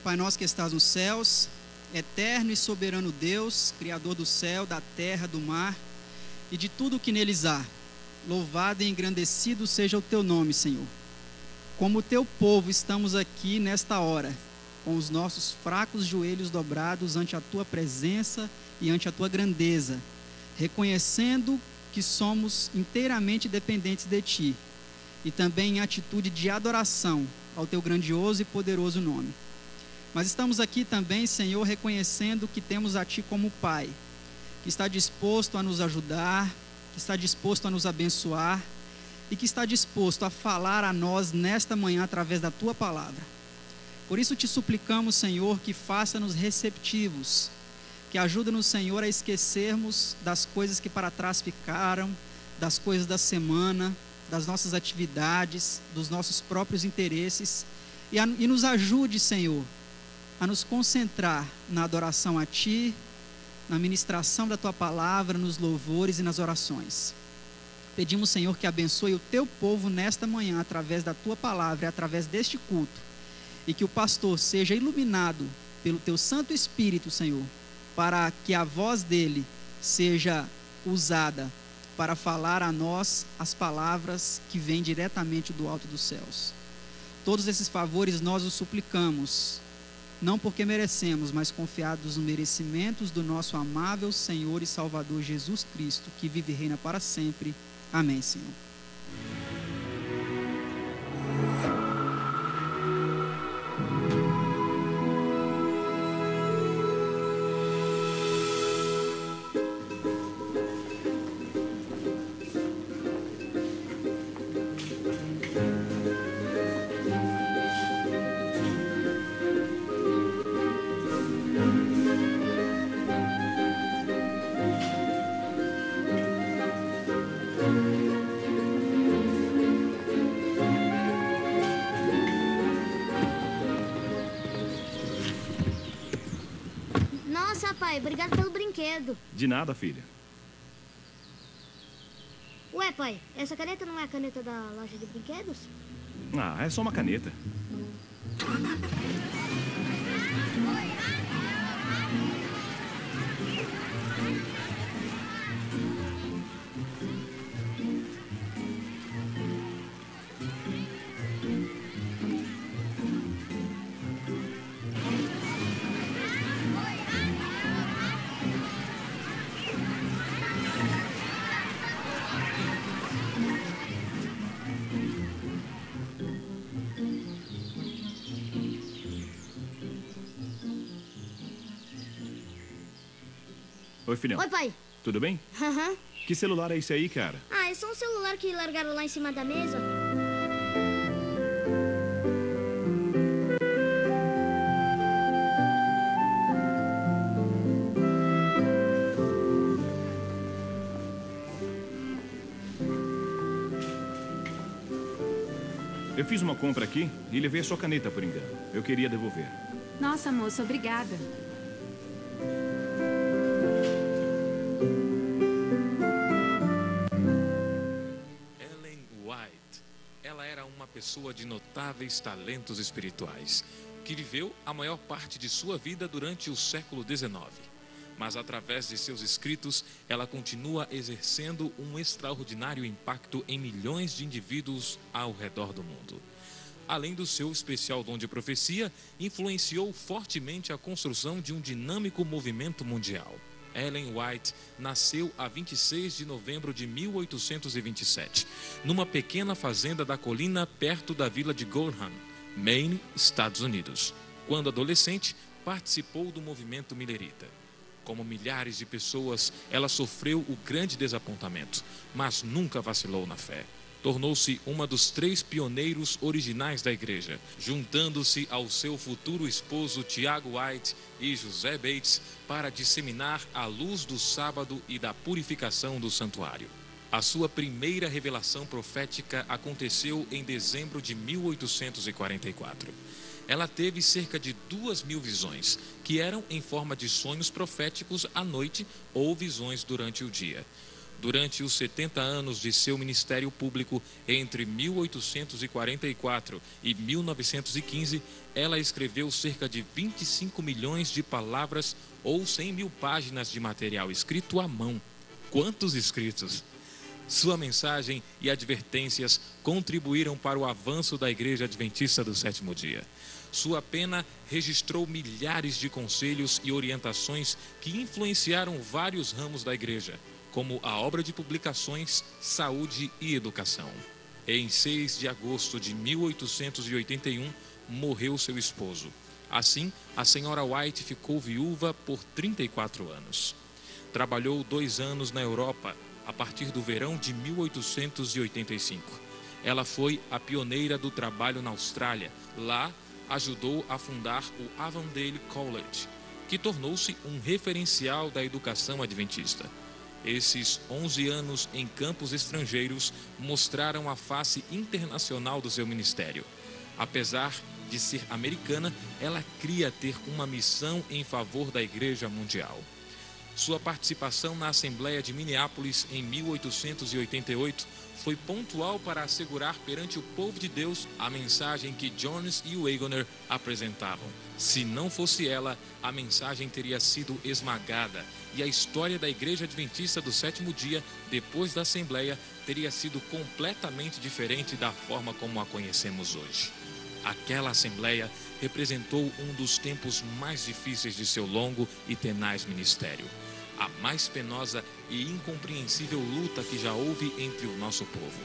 Pai nosso que estás nos céus, eterno e soberano Deus, Criador do céu, da terra, do mar e de tudo o que neles há, louvado e engrandecido seja o teu nome, Senhor. Como o teu povo, estamos aqui nesta hora, com os nossos fracos joelhos dobrados ante a tua presença e ante a tua grandeza, reconhecendo que somos inteiramente dependentes de ti, e também em atitude de adoração ao teu grandioso e poderoso nome. Mas estamos aqui também, Senhor, reconhecendo que temos a ti como Pai, que está disposto a nos ajudar, que está disposto a nos abençoar e que está disposto a falar a nós nesta manhã através da tua palavra. Por isso te suplicamos, Senhor, que faça-nos receptivos, que ajude-nos, Senhor, a esquecermos das coisas que para trás ficaram, das coisas da semana, das nossas atividades, dos nossos próprios interesses, e nos ajude, Senhor, a nos concentrar na adoração a Ti, na ministração da Tua palavra, nos louvores e nas orações. Pedimos, Senhor, que abençoe o Teu povo nesta manhã, através da Tua palavra e através deste culto, e que o pastor seja iluminado pelo Teu Santo Espírito, Senhor, para que a voz dele seja usada para falar a nós as palavras que vêm diretamente do alto dos céus. Todos esses favores nós os suplicamos, não porque merecemos, mas confiados nos merecimentos do nosso amável Senhor e Salvador Jesus Cristo, que vive e reina para sempre. Amém, Senhor. Nossa, pai, obrigado pelo brinquedo. De nada, filha. Ué, pai, essa caneta não é a caneta da loja de brinquedos? Ah, é só uma caneta. Oi, filhão. Oi, pai. Tudo bem? Aham. Que celular é esse aí, cara? Ah, é só um celular que largaram lá em cima da mesa. Eu fiz uma compra aqui e levei a sua caneta por engano. Eu queria devolver. Nossa, moça, obrigada. Ellen White. Ela era uma pessoa de notáveis talentos espirituais, que viveu a maior parte de sua vida durante o século XIX. Mas através de seus escritos, ela continua exercendo um extraordinário impacto em milhões de indivíduos ao redor do mundo. Além do seu especial dom de profecia, influenciou fortemente a construção de um dinâmico movimento mundial. Ellen White nasceu a 26 de novembro de 1827, numa pequena fazenda da colina perto da vila de Gorham, Maine, Estados Unidos. Quando adolescente, participou do movimento milerita. Como milhares de pessoas, ela sofreu o grande desapontamento, mas nunca vacilou na fé. Tornou-se uma dos 3 pioneiros originais da igreja, juntando-se ao seu futuro esposo Tiago White e José Bates para disseminar a luz do sábado e da purificação do santuário. A sua primeira revelação profética aconteceu em dezembro de 1844. Ela teve cerca de 2.000 visões, que eram em forma de sonhos proféticos à noite ou visões durante o dia. Durante os 70 anos de seu ministério público, entre 1844 e 1915, ela escreveu cerca de 25 milhões de palavras ou 100 mil páginas de material escrito à mão. Quantos escritos! Sua mensagem e advertências contribuíram para o avanço da Igreja Adventista do Sétimo Dia. Sua pena registrou milhares de conselhos e orientações que influenciaram vários ramos da Igreja, como a obra de publicações, saúde e educação. Em 6 de agosto de 1881, morreu seu esposo. Assim, a senhora White ficou viúva por 34 anos. Trabalhou 2 anos na Europa, a partir do verão de 1885. Ela foi a pioneira do trabalho na Austrália. Lá, ajudou a fundar o Avondale College, que tornou-se um referencial da educação adventista. Esses 11 anos em campos estrangeiros mostraram a face internacional do seu ministério. Apesar de ser americana, ela cria ter uma missão em favor da Igreja Mundial. Sua participação na Assembleia de Minneapolis em 1888 foi pontual para assegurar perante o povo de Deus a mensagem que Jones e Waggoner apresentavam. Se não fosse ela, a mensagem teria sido esmagada e a história da Igreja Adventista do Sétimo Dia, depois da Assembleia, teria sido completamente diferente da forma como a conhecemos hoje. Aquela Assembleia representou um dos tempos mais difíceis de seu longo e tenaz ministério. A mais penosa e incompreensível luta que já houve entre o nosso povo.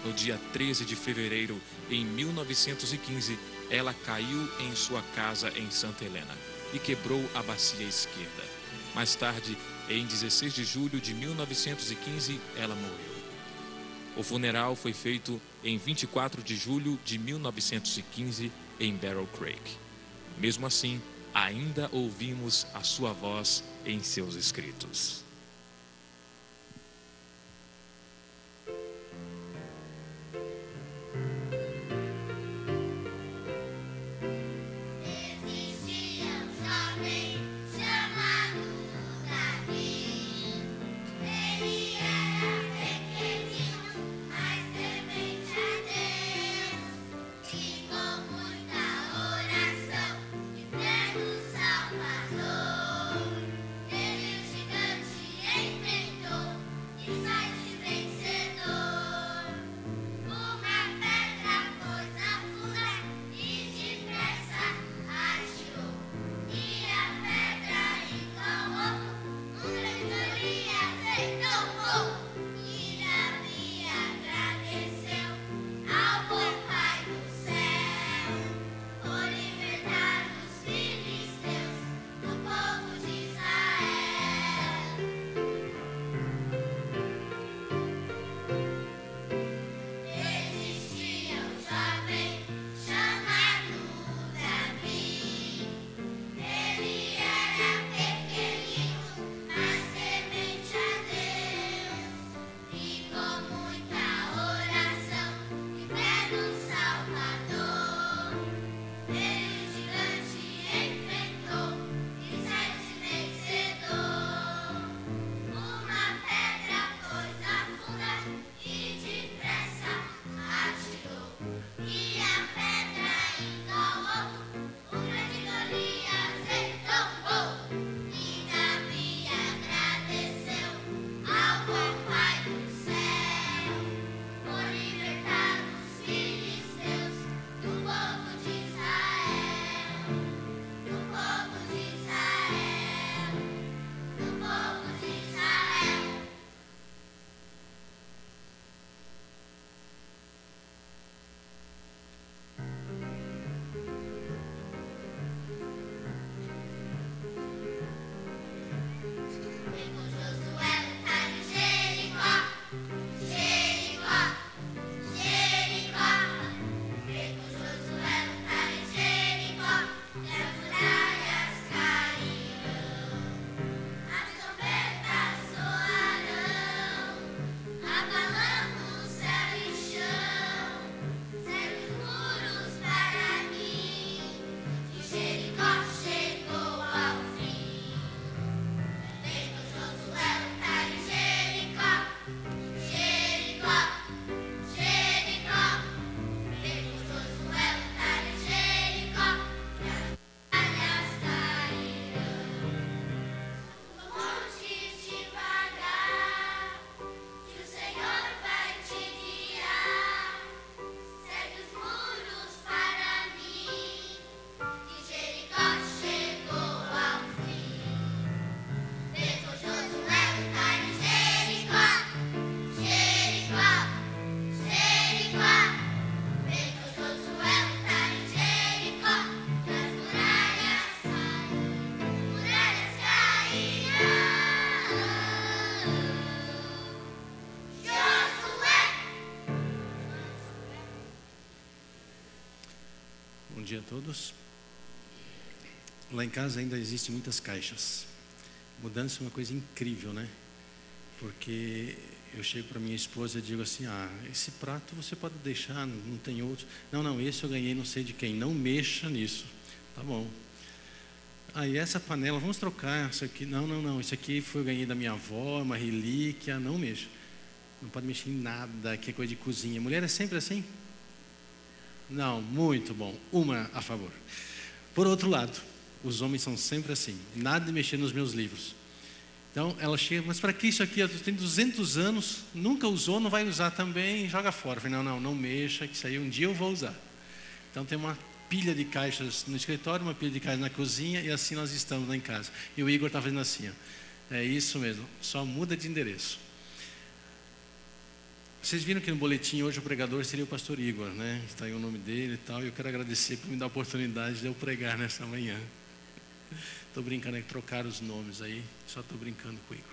No dia 13 de fevereiro, em 1915, ela caiu em sua casa em Santa Helena e quebrou a bacia esquerda. Mais tarde, em 16 de julho de 1915, ela morreu. O funeral foi feito em 24 de julho de 1915, em Barrow Creek. Mesmo assim, ainda ouvimos a sua voz em seus escritos. todos. Lá em casa ainda existem muitas caixas. Mudança é uma coisa incrível, né? Porque eu chego para minha esposa e digo assim: esse prato você pode deixar, não tem outro. Não, esse eu ganhei não sei de quem, não mexa nisso. Tá bom. Aí essa panela, vamos trocar isso aqui. Não, isso aqui eu ganhei da minha avó, uma relíquia, não mexa. Não pode mexer em nada, que é coisa de cozinha. Mulher é sempre assim? Não, muito bom. Uma a favor. Por outro lado, os homens são sempre assim. Nada de mexer nos meus livros. Então ela chega: mas para que isso aqui? Eu tenho 200 anos, nunca usou, não vai usar também, joga fora. Eu falei: não mexa, que isso aí um dia eu vou usar. Então tem uma pilha de caixas no escritório, uma pilha de caixas na cozinha, e assim nós estamos lá em casa. E o Igor está fazendo assim, ó. É isso mesmo, só muda de endereço. Vocês viram que no boletim hoje o pregador seria o pastor Igor, né? Está aí o nome dele e tal. E eu quero agradecer por me dar a oportunidade de eu pregar nessa manhã. Estou brincando aí, trocar os nomes aí, só estou brincando com o Igor.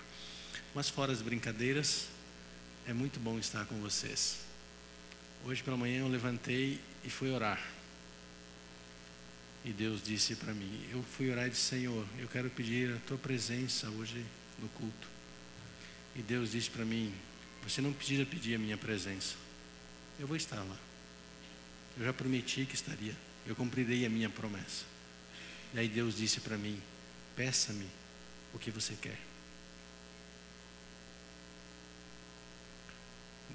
Mas fora as brincadeiras, é muito bom estar com vocês. Hoje pela manhã eu levantei e fui orar. E Deus disse para mim, eu fui orar e disse: Senhor, eu quero pedir a tua presença hoje no culto. E Deus disse para mim: você não precisa pedir a minha presença, eu vou estar lá. Eu já prometi que estaria, eu cumprirei a minha promessa. E aí Deus disse para mim: peça-me o que você quer.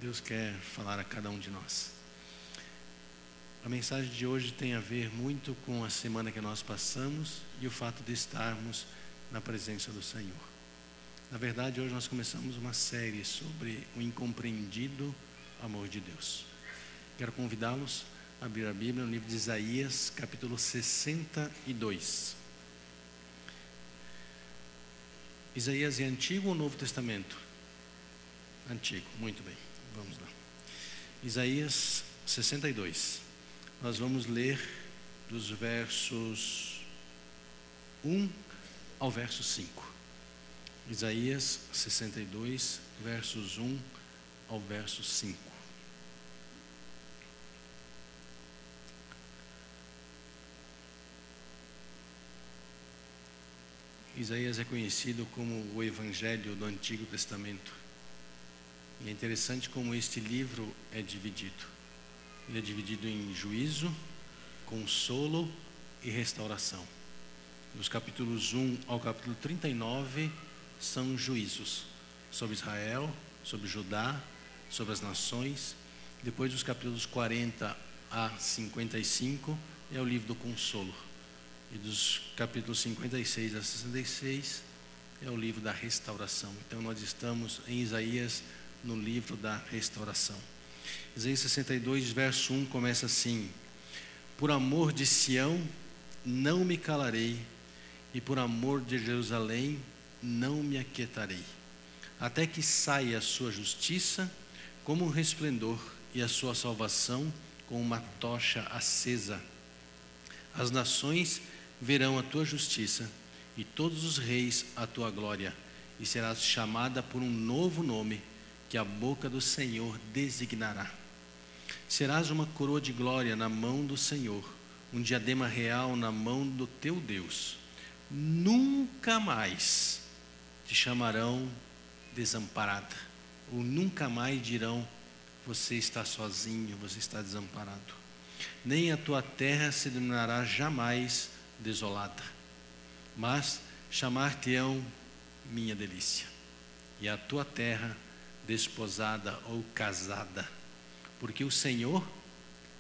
Deus quer falar a cada um de nós. A mensagem de hoje tem a ver muito com a semana que nós passamos e o fato de estarmos na presença do Senhor. Na verdade, hoje nós começamos uma série sobre o incompreendido amor de Deus. Quero convidá-los a abrir a Bíblia no livro de Isaías, capítulo 62. Isaías é Antigo ou Novo Testamento? Antigo, muito bem, vamos lá. Isaías 62. Nós vamos ler dos versos 1 ao verso 5. Isaías 62, versos 1 ao verso 5. Isaías é conhecido como o Evangelho do Antigo Testamento. E é interessante como este livro é dividido. Ele é dividido em juízo, consolo e restauração. Dos capítulos 1 ao capítulo 39 são juízos sobre Israel, sobre Judá, sobre as nações. Depois dos capítulos 40 a 55 é o livro do consolo. E dos capítulos 56 a 66 é o livro da restauração. Então nós estamos em Isaías no livro da restauração. Isaías 62, verso 1 começa assim: por amor de Sião não me calarei, e por amor de Jerusalém não me aquietarei, até que saia a sua justiça como um resplendor e a sua salvação como uma tocha acesa. As nações verão a tua justiça e todos os reis a tua glória, e serás chamada por um novo nome que a boca do Senhor designará. Serás uma coroa de glória na mão do Senhor, um diadema real na mão do teu Deus. Nunca mais te chamarão desamparada, ou nunca mais dirão: você está sozinho, você está desamparado. Nem a tua terra se denominará jamais desolada, mas chamar-te-ão minha delícia, e a tua terra desposada ou casada, porque o Senhor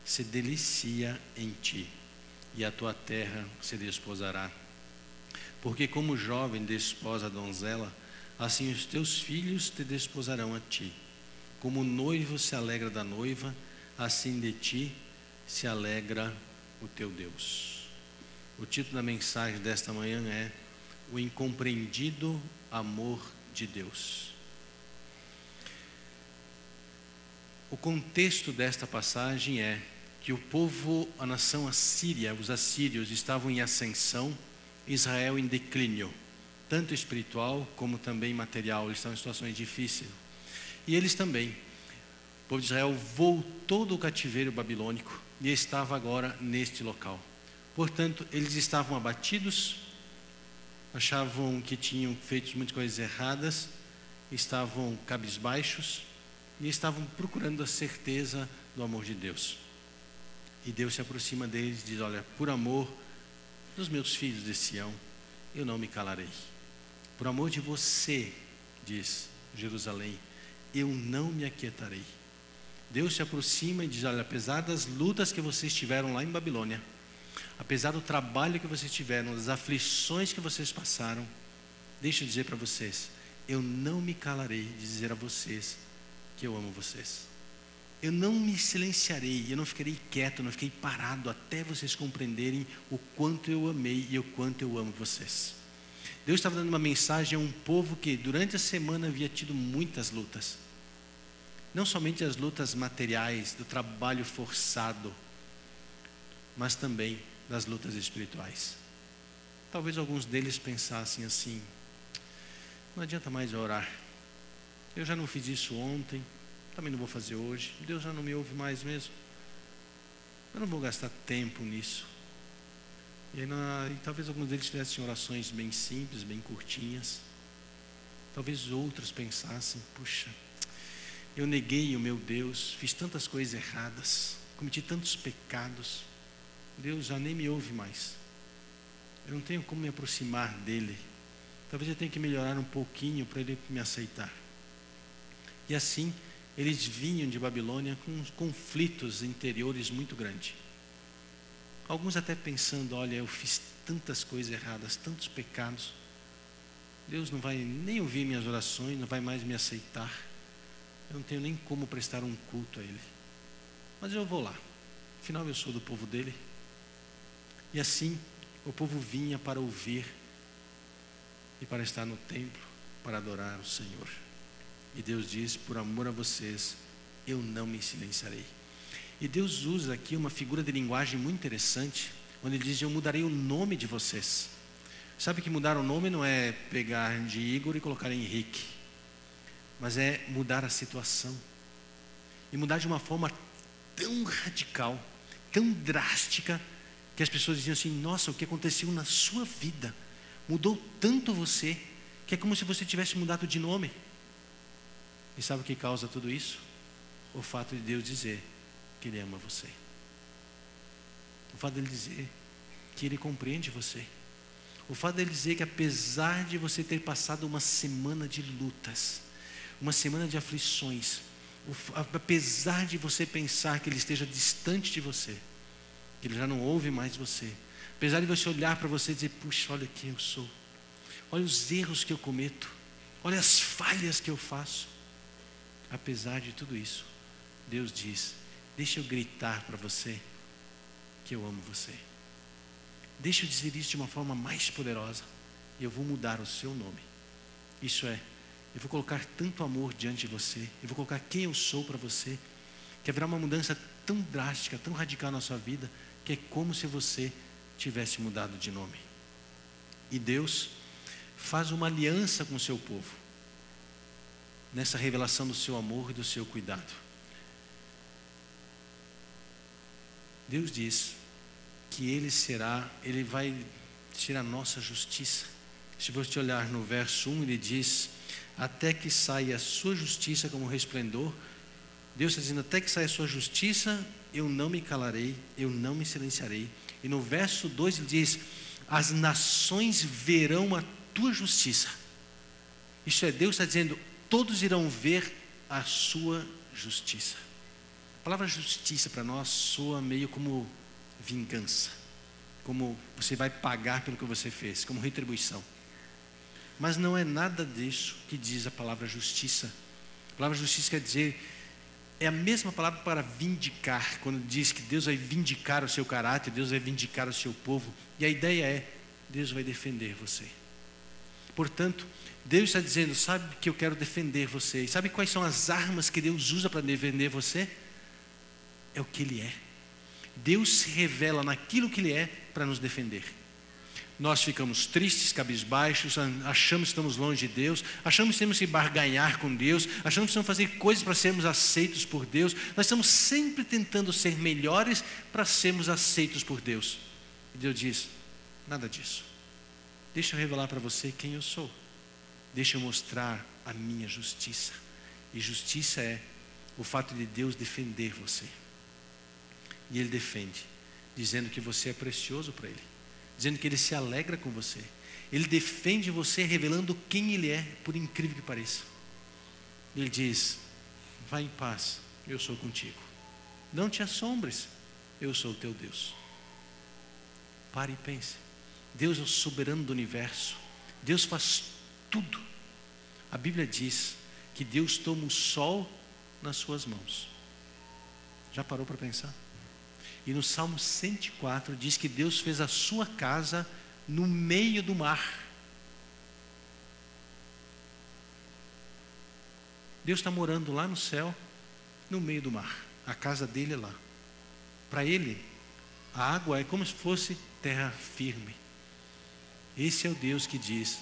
se delicia em ti, e a tua terra se desposará. Porque como o jovem desposa a donzela, assim os teus filhos te desposarão a ti. Como o noivo se alegra da noiva, assim de ti se alegra o teu Deus. O título da mensagem desta manhã é o incompreendido amor de Deus. O contexto desta passagem é que o povo, a nação assíria, os assírios estavam em ascensão, Israel em declínio, tanto espiritual como também material. Eles estavam em situações difíceis. E eles também, o povo de Israel voltou do cativeiro babilônico e estava agora neste local. Portanto, eles estavam abatidos, achavam que tinham feito muitas coisas erradas, estavam cabisbaixos e estavam procurando a certeza do amor de Deus. E Deus se aproxima deles e diz: olha, por amor dos meus filhos de Sião, eu não me calarei. Por amor de você, diz Jerusalém, eu não me aquietarei. Deus se aproxima e diz: olha, apesar das lutas que vocês tiveram lá em Babilônia, apesar do trabalho que vocês tiveram, das aflições que vocês passaram, deixa eu dizer para vocês, eu não me calarei de dizer a vocês que eu amo vocês. Eu não me silenciarei, eu não ficarei quieto, eu não fiquei parado até vocês compreenderem o quanto eu amei e o quanto eu amo vocês. Deus estava dando uma mensagem a um povo que durante a semana havia tido muitas lutas. Não somente as lutas materiais, do trabalho forçado, mas também das lutas espirituais. Talvez alguns deles pensassem assim: não adianta mais orar, eu já não fiz isso ontem, também não vou fazer hoje, Deus já não me ouve mais mesmo, eu não vou gastar tempo nisso. E talvez alguns deles tivessem orações bem simples, bem curtinhas. Talvez outros pensassem: puxa, eu neguei o meu Deus, fiz tantas coisas erradas, cometi tantos pecados, Deus já nem me ouve mais, eu não tenho como me aproximar dele, talvez eu tenha que melhorar um pouquinho para ele me aceitar. E assim eles vinham de Babilônia com conflitos interiores muito grandes. Alguns até pensando: olha, eu fiz tantas coisas erradas, tantos pecados, Deus não vai nem ouvir minhas orações, não vai mais me aceitar, eu não tenho nem como prestar um culto a Ele, mas eu vou lá, afinal eu sou do povo dele. E assim o povo vinha para ouvir e para estar no templo, para adorar o Senhor. E Deus diz: por amor a vocês, eu não me silenciarei. E Deus usa aqui uma figura de linguagem muito interessante, onde Ele diz: eu mudarei o nome de vocês. Sabe que mudar o nome não é pegar de Igor e colocar em Henrique, mas é mudar a situação. E mudar de uma forma tão radical, tão drástica, que as pessoas diziam assim: nossa, o que aconteceu na sua vida mudou tanto você, que é como se você tivesse mudado de nome. E sabe o que causa tudo isso? O fato de Deus dizer que Ele ama você. O fato de Ele dizer que Ele compreende você. O fato de Ele dizer que apesar de você ter passado uma semana de lutas, uma semana de aflições, apesar de você pensar que Ele esteja distante de você, que Ele já não ouve mais você, apesar de você olhar para você e dizer: puxa, olha quem eu sou, olha os erros que eu cometo, olha as falhas que eu faço, apesar de tudo isso, Deus diz: deixa eu gritar para você que eu amo você. Deixa eu dizer isso de uma forma mais poderosa, e eu vou mudar o seu nome. Isso é, eu vou colocar tanto amor diante de você, eu vou colocar quem eu sou para você, que haverá uma mudança tão drástica, tão radical na sua vida, que é como se você tivesse mudado de nome. E Deus faz uma aliança com o seu povo, nessa revelação do seu amor e do seu cuidado. Deus diz que Ele vai ser a nossa justiça. Se você olhar no verso 1, Ele diz: até que saia a sua justiça como resplendor. Deus está dizendo: até que saia a sua justiça, eu não me calarei, eu não me silenciarei. E no verso 2 Ele diz: as nações verão a tua justiça. Isso é, Deus está dizendo: todos irão ver a sua justiça. A palavra justiça para nós soa meio como vingança, como você vai pagar pelo que você fez, como retribuição. Mas não é nada disso que diz a palavra justiça. A palavra justiça quer dizer, é a mesma palavra para vindicar, quando diz que Deus vai vindicar o seu caráter, Deus vai vindicar o seu povo. E a ideia é, Deus vai defender você. Portanto, Deus está dizendo: sabe que eu quero defender você. E sabe quais são as armas que Deus usa para defender você? É o que Ele é. Deus se revela naquilo que Ele é para nos defender. Nós ficamos tristes, cabisbaixos, achamos que estamos longe de Deus, achamos que temos que barganhar com Deus, achamos que precisamos fazer coisas para sermos aceitos por Deus. Nós estamos sempre tentando ser melhores para sermos aceitos por Deus. Deus diz: nada disso. Deixa eu revelar para você quem eu sou. Deixa eu mostrar a minha justiça. E justiça é o fato de Deus defender você. E Ele defende, dizendo que você é precioso para Ele, dizendo que Ele se alegra com você. Ele defende você revelando quem Ele é, por incrível que pareça. Ele diz: vá em paz, eu sou contigo. Não te assombres, eu sou o teu Deus. Pare e pense. Deus é o soberano do universo. Deus faz tudo. A Bíblia diz que Deus toma o sol nas suas mãos. Já parou para pensar? E no Salmo 104 diz que Deus fez a sua casa no meio do mar. Deus está morando lá no céu, no meio do mar. A casa dele é lá. Para Ele, a água é como se fosse terra firme. Esse é o Deus que diz: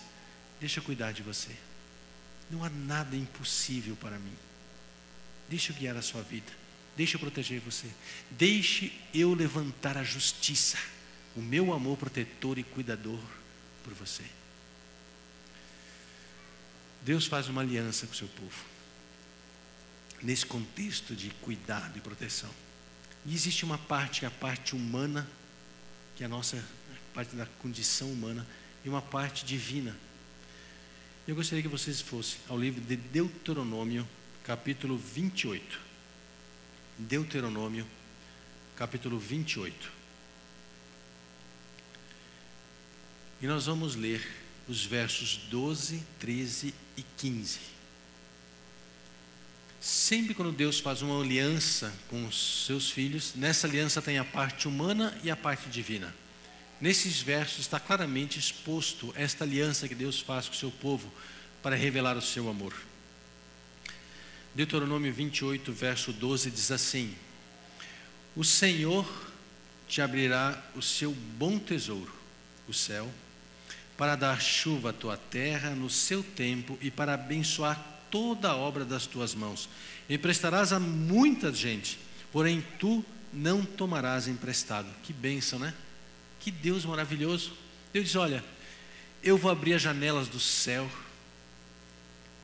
deixa eu cuidar de você. Não há nada impossível para mim. Deixa eu guiar a sua vida. Deixa eu proteger você. Deixe eu levantar a justiça, o meu amor protetor e cuidador por você. Deus faz uma aliança com o seu povo, nesse contexto de cuidado e proteção. E existe uma parte, que é a parte humana, que é a nossa parte da condição humana, e uma parte divina. Eu gostaria que vocês fossem ao livro de Deuteronômio, capítulo 28. Deuteronômio, capítulo 28. E nós vamos ler os versos 12, 13 e 15. Sempre quando Deus faz uma aliança com os seus filhos, nessa aliança tem a parte humana e a parte divina. Nesses versos está claramente exposto esta aliança que Deus faz com o seu povo para revelar o seu amor. Deuteronômio 28, verso 12 diz assim: o Senhor te abrirá o seu bom tesouro, o céu, para dar chuva à tua terra no seu tempo e para abençoar toda a obra das tuas mãos. Emprestarás a muita gente, porém tu não tomarás emprestado. Que bênção, né? Que Deus maravilhoso. Deus diz: olha, eu vou abrir as janelas do céu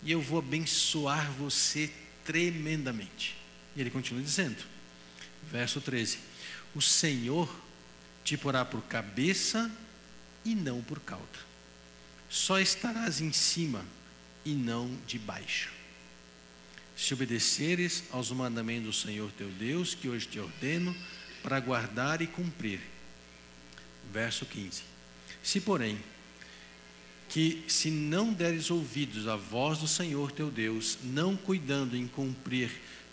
e eu vou abençoar você tremendamente. E Ele continua dizendo, verso 13: o Senhor te porá por cabeça e não por cauda. Só estarás em cima e não debaixo. Se obedeceres aos mandamentos do Senhor teu Deus, que hoje te ordeno, para guardar e cumprir. Verso 15: se porém se não deres ouvidos à voz do Senhor teu Deus, não cuidando em cumprir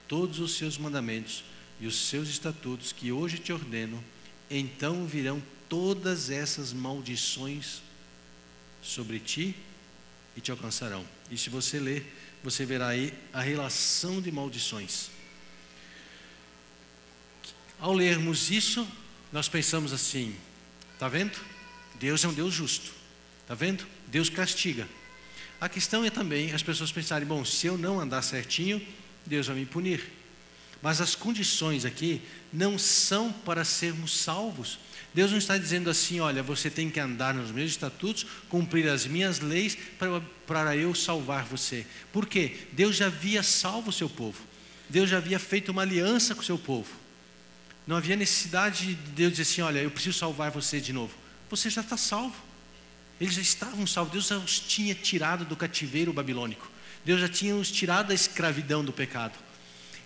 todos os seus mandamentos e os seus estatutos que hoje te ordeno, então virão todas essas maldições sobre ti e te alcançarão. E se você ler, você verá aí a relação de maldições. Ao lermos isso, nós pensamos assim: está vendo? Deus é um Deus justo. Está vendo? Deus castiga. A questão é também as pessoas pensarem: bom, se eu não andar certinho, Deus vai me punir. Mas as condições aqui não são para sermos salvos. Deus não está dizendo assim: olha, você tem que andar nos meus estatutos, cumprir as minhas leis para eu salvar você. Por quê? Deus já havia salvo o seu povo. Deus já havia feito uma aliança com o seu povo. Não havia necessidade de Deus dizer assim: olha, eu preciso salvar você de novo. Você já está salvo. Eles já estavam salvos. Deus já os tinha tirado do cativeiro babilônico. Deus já tinha os tirado da escravidão do pecado.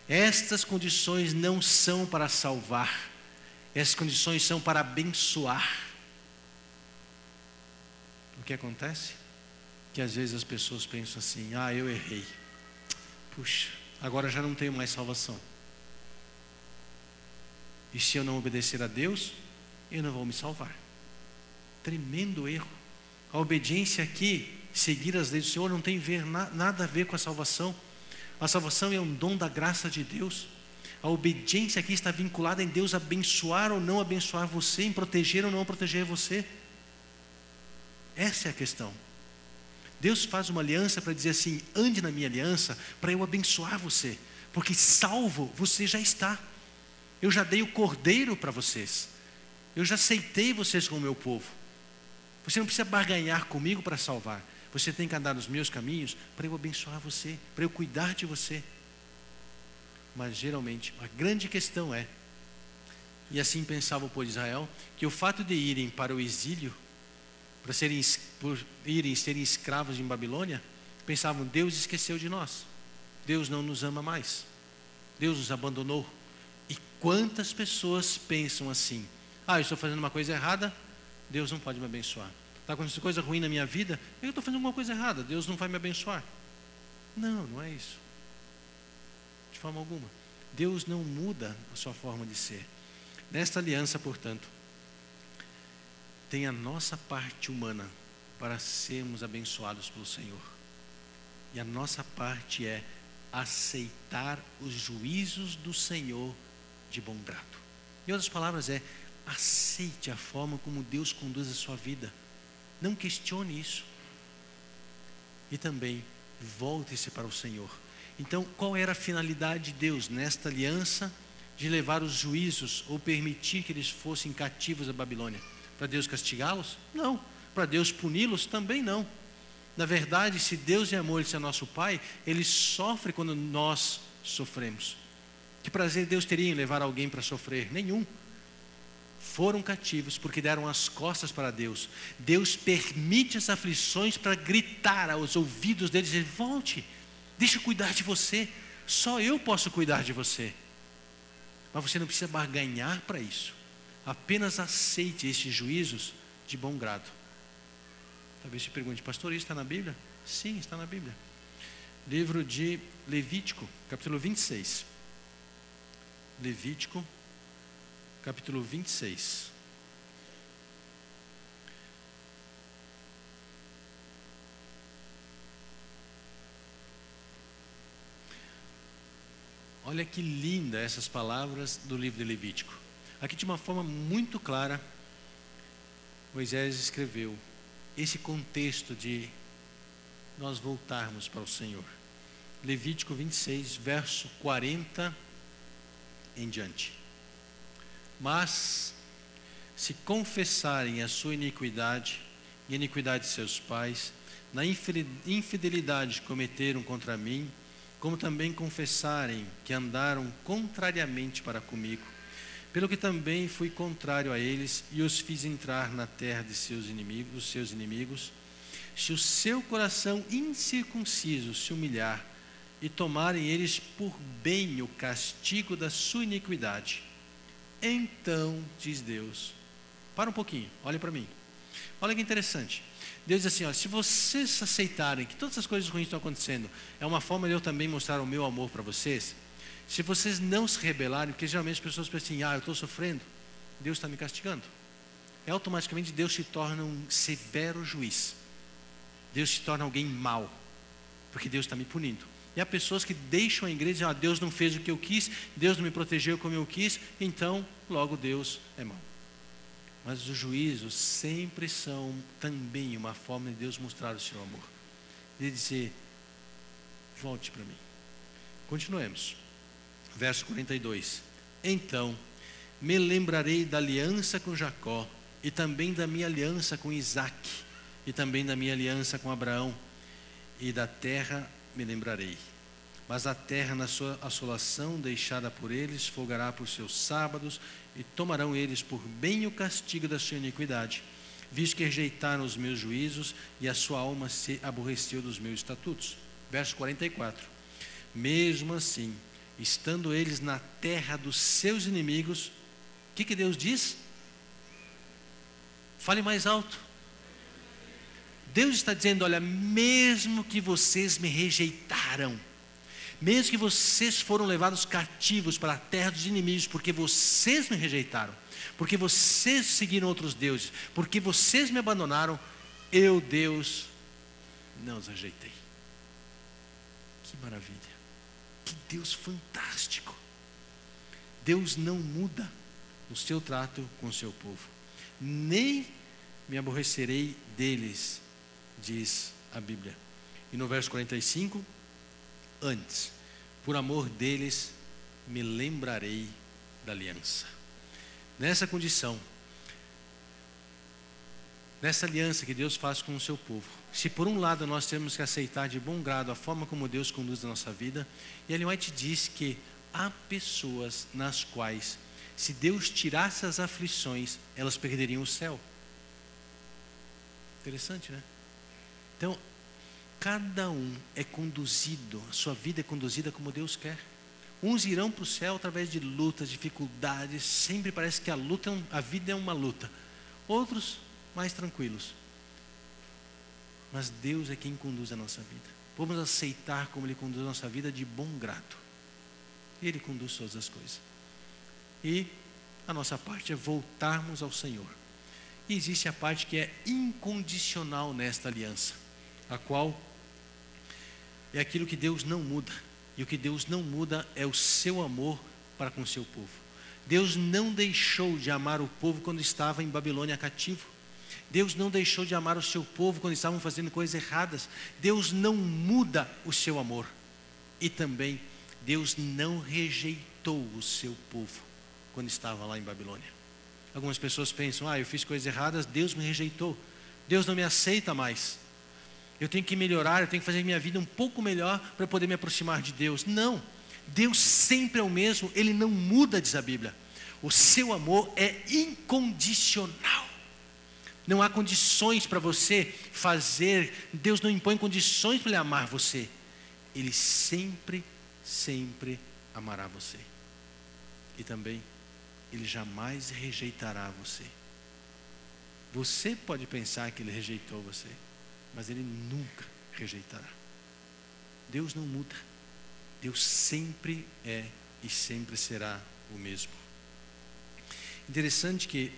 Estas condições não são para salvar. Essas condições são para abençoar. O que acontece? Que às vezes as pessoas pensam assim: ah, eu errei. Puxa, agora já não tenho mais salvação. E se eu não obedecer a Deus, eu não vou me salvar. Tremendo erro. A obediência aqui, seguir as leis do Senhor, não tem nada a ver com a salvação. A salvação é um dom da graça de Deus. A obediência aqui está vinculada em Deus abençoar ou não abençoar você, em proteger ou não proteger você. Essa é a questão. Deus faz uma aliança para dizer assim: ande na minha aliança para eu abençoar você, porque salvo você já está. Eu já dei o cordeiro para vocês. Eu já aceitei vocês como meu povo. Você não precisa barganhar comigo para salvar. Você tem que andar nos meus caminhos para eu abençoar você, para eu cuidar de você. Mas geralmente, a grande questão é, e assim pensava o povo de Israel, que o fato de irem para o exílio, por irem serem escravos em Babilônia, pensavam, Deus esqueceu de nós. Deus não nos ama mais. Deus nos abandonou. E quantas pessoas pensam assim? Eu estou fazendo uma coisa errada, Deus não pode me abençoar. Está acontecendo coisa ruim na minha vida, eu estou fazendo alguma coisa errada, Deus não vai me abençoar. Não, não é isso. De forma alguma. Deus não muda a sua forma de ser. Nesta aliança, portanto, tem a nossa parte humana para sermos abençoados pelo Senhor. E a nossa parte é aceitar os juízos do Senhor de bom grado. Em outras palavras, aceite a forma como Deus conduz a sua vida. Não questione isso. E também volte-se para o Senhor. Então, qual era a finalidade de Deus nesta aliança de levar os juízos ou permitir que eles fossem cativos à Babilônia? Para Deus castigá-los? Não. Para Deus puni-los? Também não. Na verdade, se Deus é amor, Ele é nosso Pai, Ele sofre quando nós sofremos. Que prazer Deus teria em levar alguém para sofrer? Nenhum. Foram cativos porque deram as costas para Deus. Deus permite as aflições para gritar aos ouvidos deles: volte, deixa eu cuidar de você, só eu posso cuidar de você. Mas você não precisa barganhar para isso. Apenas aceite estes juízos de bom grado. Talvez se pergunte, pastor, isso está na Bíblia? Sim, está na Bíblia. Livro de Levítico, capítulo 26. Levítico, capítulo 26. Olha que linda essas palavras do livro de Levítico. Aqui de uma forma muito clara, Moisés escreveu esse contexto de nós voltarmos para o Senhor. Levítico 26, verso 40 em diante. Mas se confessarem a sua iniquidade e a iniquidade de seus pais, na infidelidade que cometeram contra mim, como também confessarem que andaram contrariamente para comigo, pelo que também fui contrário a eles e os fiz entrar na terra de seus inimigos, se o seu coração incircunciso se humilhar e tomarem eles por bem o castigo da sua iniquidade, então, diz Deus, para um pouquinho, olha para mim, olha que interessante. Deus diz assim, se vocês aceitarem que todas as coisas ruins estão acontecendo, é uma forma de eu também mostrar o meu amor para vocês. Se vocês não se rebelarem, porque geralmente as pessoas pensam assim, eu estou sofrendo, Deus está me castigando. Automaticamente Deus se torna um severo juiz. Deus se torna alguém mau, porque Deus está me punindo. E há pessoas que deixam a igreja e dizem, Deus não fez o que eu quis, Deus não me protegeu como eu quis, então logo Deus é mau. Mas os juízos sempre são também uma forma de Deus mostrar o seu amor. De dizer, volte para mim. Continuemos. Verso 42. Então, me lembrarei da aliança com Jacó, e também da minha aliança com Isaque, e também da minha aliança com Abraão, e da terra me lembrarei. Mas a terra na sua assolação deixada por eles, folgará por seus sábados, e tomarão eles por bem o castigo da sua iniquidade, visto que rejeitaram os meus juízos, e a sua alma se aborreceu dos meus estatutos. Verso 44. Mesmo assim, estando eles na terra dos seus inimigos, o que Deus diz? Fale mais alto. Deus está dizendo, olha, mesmo que vocês me rejeitaram, mesmo que vocês foram levados cativos para a terra dos inimigos, porque vocês me rejeitaram, porque vocês seguiram outros deuses, porque vocês me abandonaram, eu, Deus, não os rejeitei. Que maravilha. Que Deus fantástico. Deus não muda o seu trato com o seu povo. Nem me aborrecerei deles, diz a Bíblia. E no verso 45, antes, por amor deles, me lembrarei da aliança. Nessa condição, nessa aliança que Deus faz com o seu povo, se por um lado nós temos que aceitar de bom grado a forma como Deus conduz a nossa vida, e Ellen White diz que há pessoas nas quais, se Deus tirasse as aflições, elas perderiam o céu. Interessante, né? Então, cada um é conduzido, a sua vida é conduzida como Deus quer. Uns irão para o céu através de lutas, dificuldades, sempre parece que a vida é uma luta. Outros mais tranquilos. Mas Deus é quem conduz a nossa vida. Vamos aceitar como Ele conduz a nossa vida de bom grado. Ele conduz todas as coisas. E a nossa parte é voltarmos ao Senhor. E existe a parte que é incondicional nesta aliança, a qual é aquilo que Deus não muda. E o que Deus não muda é o seu amor para com o seu povo. Deus não deixou de amar o povo quando estava em Babilônia cativo. Deus não deixou de amar o seu povo quando estavam fazendo coisas erradas. Deus não muda o seu amor. E também Deus não rejeitou o seu povo quando estava lá em Babilônia. Algumas pessoas pensam, eu fiz coisas erradas, Deus me rejeitou. Deus não me aceita mais. Eu tenho que melhorar, eu tenho que fazer minha vida um pouco melhor para poder me aproximar de Deus. Não, Deus sempre é o mesmo, Ele não muda, diz a Bíblia. O seu amor é incondicional. Não há condições para você fazer, Deus não impõe condições para Ele amar você. Ele sempre, sempre amará você. E também, Ele jamais rejeitará você. Você pode pensar que Ele rejeitou você, mas Ele nunca rejeitará. Deus não muda. Deus sempre é e sempre será o mesmo. Interessante que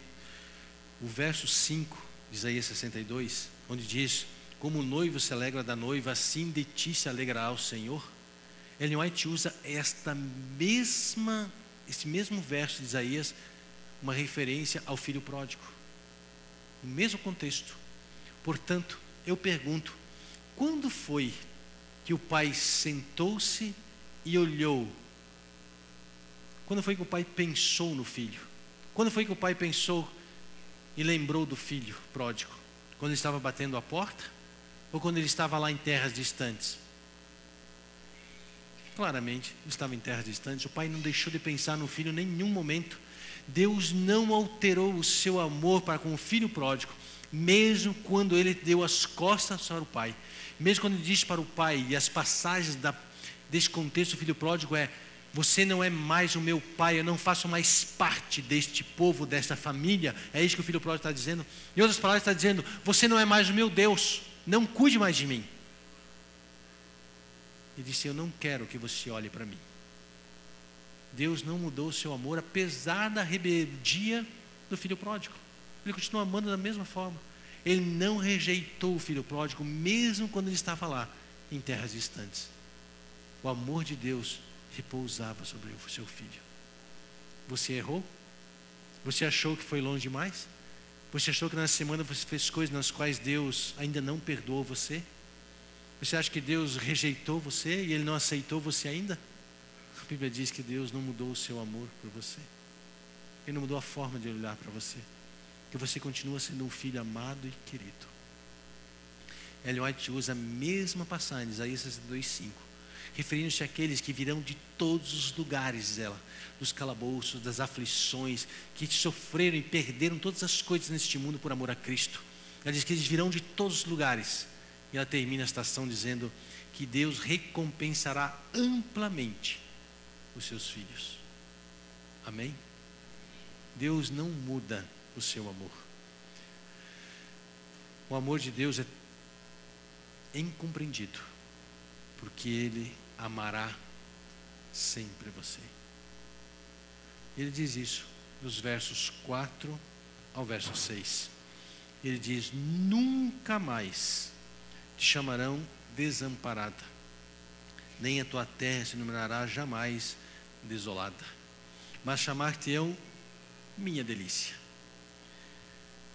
o verso 5 de Isaías 62, onde diz: como o noivo se alegra da noiva, assim de ti se alegrará o Senhor. Ellen White usa esse mesmo verso de Isaías, uma referência ao filho pródigo, no mesmo contexto. Portanto, eu pergunto, quando foi que o pai sentou-se e olhou? Quando foi que o pai pensou no filho? Quando foi que o pai pensou e lembrou do filho pródigo? Quando ele estava batendo a porta? Ou quando ele estava lá em terras distantes? Claramente, ele estava em terras distantes. O pai não deixou de pensar no filho em nenhum momento. Deus não alterou o seu amor para com o filho pródigo, mesmo quando ele deu as costas para o pai. Mesmo quando ele disse para o pai, e as passagens desse contexto do filho pródigo você não é mais o meu pai, eu não faço mais parte deste povo, desta família. É isso que o filho pródigo está dizendo. Em outras palavras, está dizendo: você não é mais o meu Deus, não cuide mais de mim. Ele disse: eu não quero que você olhe para mim. Deus não mudou o seu amor, apesar da rebeldia do filho pródigo. Ele continua amando da mesma forma. Ele não rejeitou o filho pródigo, mesmo quando ele estava lá, em terras distantes. O amor de Deus repousava sobre o seu filho. Você errou? Você achou que foi longe demais? Você achou que na semana você fez coisas nas quais Deus ainda não perdoou você? Você acha que Deus rejeitou você e Ele não aceitou você ainda? A Bíblia diz que Deus não mudou o seu amor por você. Ele não mudou a forma de olhar para você. Que você continua sendo um filho amado e querido. Ellen White usa a mesma passagem, Isaías 62:5, referindo-se àqueles que virão de todos os lugares, diz ela, dos calabouços, das aflições, que sofreram e perderam todas as coisas neste mundo por amor a Cristo. Ela diz que eles virão de todos os lugares. E ela termina a estação dizendo que Deus recompensará amplamente os seus filhos. Amém? Deus não muda o seu amor. O amor de Deus é incompreendido, porque Ele amará sempre você. Ele diz isso dos versos 4 ao verso 6. Ele diz: nunca mais te chamarão desamparada, nem a tua terra se numerará jamais desolada, mas chamar-te-ão minha delícia,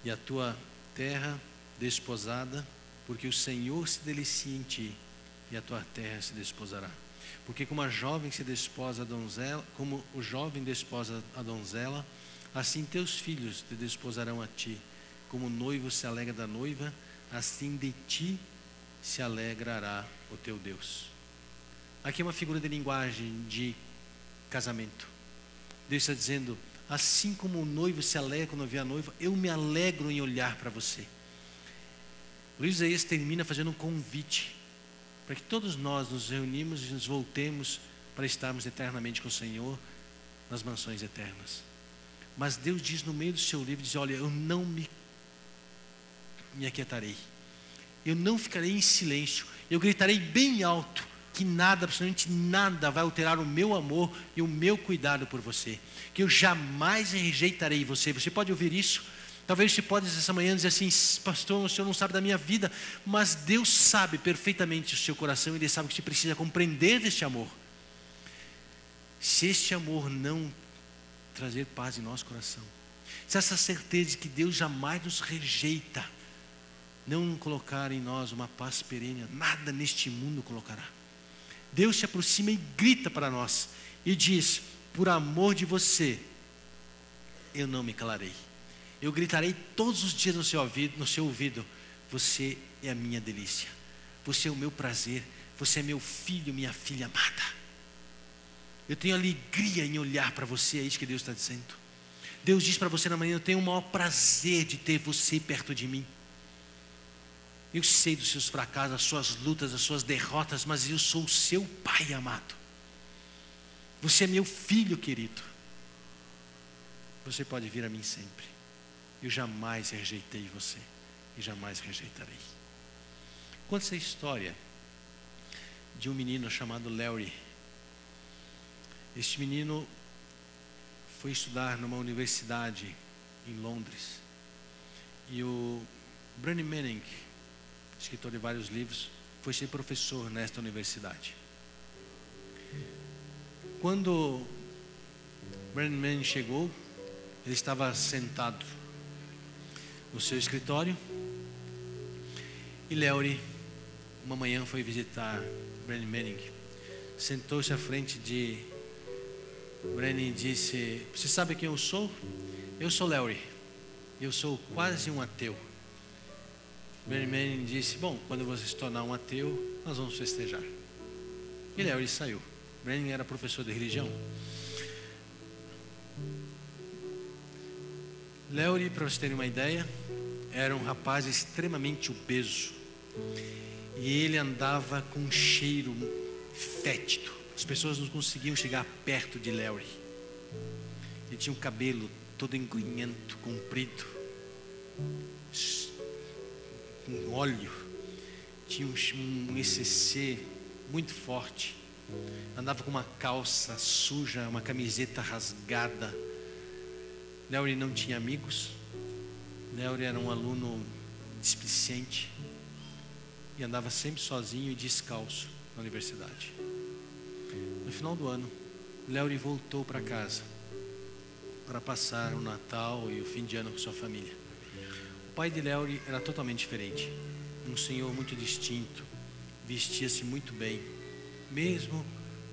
e a tua terra desposada, porque o Senhor se delicia em ti, e a tua terra se desposará. Porque como a jovem se desposa a donzela, como o jovem desposa a donzela, assim teus filhos te desposarão a ti, como o noivo se alegra da noiva, assim de ti se alegrará o teu Deus. Aqui é uma figura de linguagem de casamento. Deus está dizendo, assim como o noivo se alegra quando vê a noiva, eu me alegro em olhar para você. O livro de Isaías termina fazendo um convite para que todos nós nos reunimos e nos voltemos para estarmos eternamente com o Senhor nas mansões eternas. Mas Deus diz no meio do seu livro, diz, olha, eu não me aquietarei, eu não ficarei em silêncio, eu gritarei bem alto, que nada, absolutamente nada vai alterar o meu amor e o meu cuidado por você, que eu jamais rejeitarei você. Você pode ouvir isso? Talvez você pode essa manhã dizer assim, pastor, o senhor não sabe da minha vida, mas Deus sabe perfeitamente o seu coração, Ele sabe que você precisa compreender deste amor. Se este amor não trazer paz em nosso coração, se essa certeza de que Deus jamais nos rejeita, não colocar em nós uma paz perene, nada neste mundo colocará. Deus se aproxima e grita para nós e diz, por amor de você, eu não me calarei. Eu gritarei todos os dias no seu ouvido, você é a minha delícia, você é o meu prazer, você é meu filho, minha filha amada. Eu tenho alegria em olhar para você, é isso que Deus está dizendo. Deus diz para você na manhã, eu tenho o maior prazer de ter você perto de mim. Eu sei dos seus fracassos, as suas lutas, as suas derrotas, mas eu sou o seu pai amado. Você é meu filho querido. Você pode vir a mim sempre. Eu jamais rejeitei você e jamais rejeitarei. Conta-se a história de um menino chamado Larry. Este menino foi estudar numa universidade em Londres. E o Brennan Manning, escritor de vários livros, foi ser professor nesta universidade. Quando Brennan Manning chegou, ele estava sentado no seu escritório e Larry, uma manhã, foi visitar Brennan Manning. Sentou-se à frente de Brennan e disse, você sabe quem eu sou? Eu sou Larry, eu sou quase um ateu. Brennan Manning disse, bom, quando você se tornar um ateu, nós vamos festejar. E Larry saiu. Brennan era professor de religião. Larry, para vocês terem uma ideia, era um rapaz extremamente obeso. E ele andava com um cheiro fétido. As pessoas não conseguiam chegar perto de Larry. Ele tinha um cabelo todo engrunhento, comprido, com óleo. Tinha um ECC muito forte. Andava com uma calça suja, uma camiseta rasgada. Larry não tinha amigos. Larry era um aluno displicente e andava sempre sozinho e descalço na universidade. No final do ano, Larry voltou para casa para passar o Natal e o fim de ano com sua família. O pai de Larry era totalmente diferente, um senhor muito distinto, vestia-se muito bem, mesmo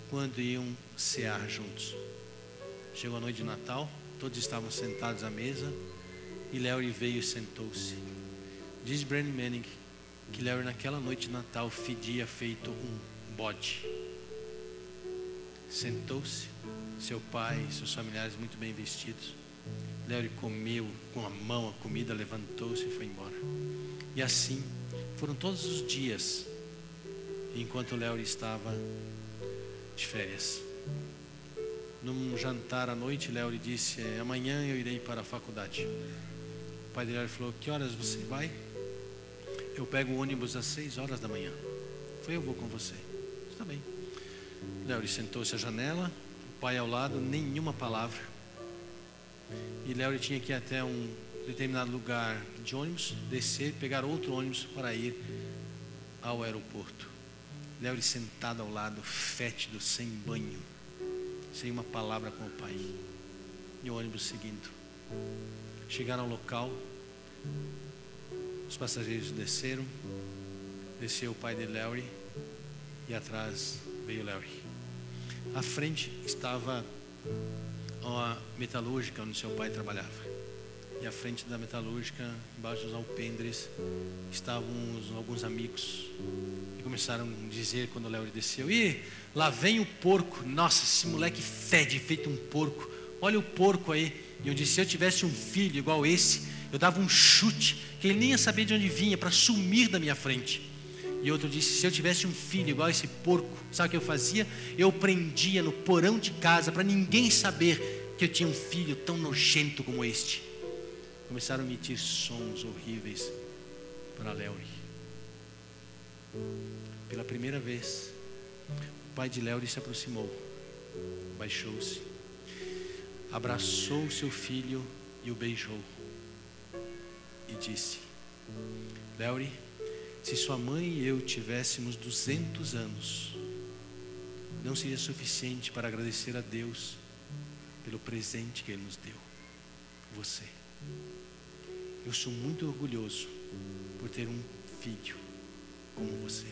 quando iam cear juntos. Chegou a noite de Natal, todos estavam sentados à mesa e Larry veio e sentou-se. Diz Brennan Manning que Larry naquela noite de Natal fedia feito um bode. Sentou-se, seu pai, seus familiares muito bem vestidos. Larry comeu com a mão a comida, levantou-se e foi embora. E assim foram todos os dias enquanto Larry estava de férias. Num jantar à noite, Larry disse, amanhã eu irei para a faculdade. O pai de Larry falou, que horas você vai? Eu pego o ônibus às 6 horas da manhã. Eu vou com você. Está bem. Larry sentou-se à janela, o pai ao lado, nenhuma palavra. E Larry tinha que ir até um determinado lugar de ônibus, descer, pegar outro ônibus para ir ao aeroporto. Larry sentado ao lado, fétido, sem banho, sem uma palavra com o pai. E o ônibus seguindo. Chegaram ao local, os passageiros desceram, desceu o pai de Larry e atrás veio Larry. À frente estava a metalúrgica onde seu pai trabalhava. E à frente da metalúrgica, embaixo dos alpendres, estavam alguns amigos. E começaram a dizer quando o Léo desceu: "Ih, lá vem o porco. Nossa, esse moleque fede feito um porco. Olha o porco aí." E eu disse: "Se eu tivesse um filho igual esse, eu dava um chute, que ele nem ia saber de onde vinha, para sumir da minha frente." E outro disse: "Se eu tivesse um filho igual esse porco, sabe o que eu fazia? Eu prendia no porão de casa, para ninguém saber que eu tinha um filho tão nojento como este." Começaram a emitir sons horríveis para Léuri. Pela primeira vez, o pai de Léuri se aproximou, baixou-se, abraçou seu filho e o beijou e disse: "Léuri, se sua mãe e eu tivéssemos 200 anos, não seria suficiente para agradecer a Deus pelo presente que Ele nos deu, você. Eu sou muito orgulhoso por ter um filho como você."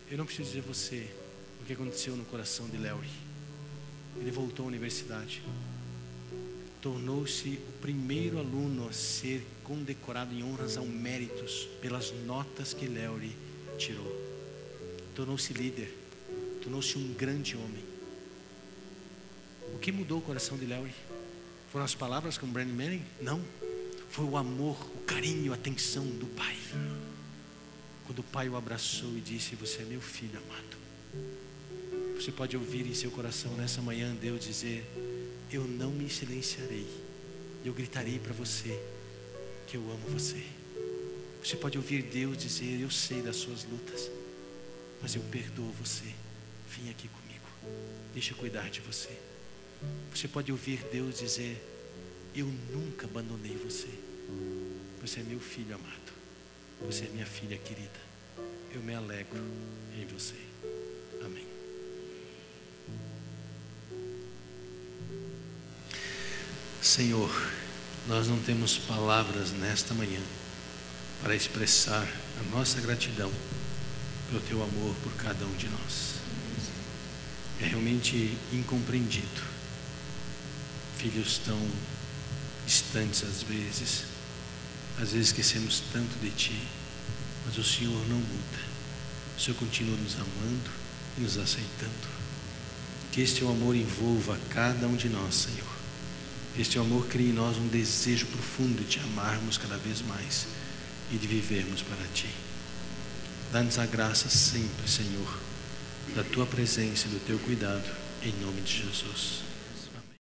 Eu não preciso dizer a você o que aconteceu no coração de Léuri. Ele voltou à universidade, tornou-se o primeiro aluno a ser condecorado em honras ao méritos pelas notas que Léuri tirou. Tornou-se líder, tornou-se um grande homem. O que mudou o coração de Léuri? Foram as palavras como Brandy Manning? Não. Foi o amor, o carinho, a atenção do pai. Quando o pai o abraçou e disse: "Você é meu filho amado." Você pode ouvir em seu coração nessa manhã Deus dizer: "Eu não me silenciarei. Eu gritarei para você que eu amo você." Você pode ouvir Deus dizer: "Eu sei das suas lutas, mas eu perdoo você. Vem aqui comigo. Deixa eu cuidar de você." Você pode ouvir Deus dizer: "Eu nunca abandonei você. Você é meu filho amado. Você é minha filha querida. Eu me alegro em você." Amém. Senhor, nós não temos palavras nesta manhã para expressar a nossa gratidão pelo Teu amor por cada um de nós. É realmente incompreendido. Filhos tão distantes às vezes esquecemos tanto de Ti, mas o Senhor não muda. O Senhor continua nos amando e nos aceitando. Que este Teu amor envolva cada um de nós, Senhor. Este amor cria em nós um desejo profundo de Te amarmos cada vez mais e de vivermos para Ti. Dá-nos a graça sempre, Senhor, da Tua presença e do Teu cuidado, em nome de Jesus.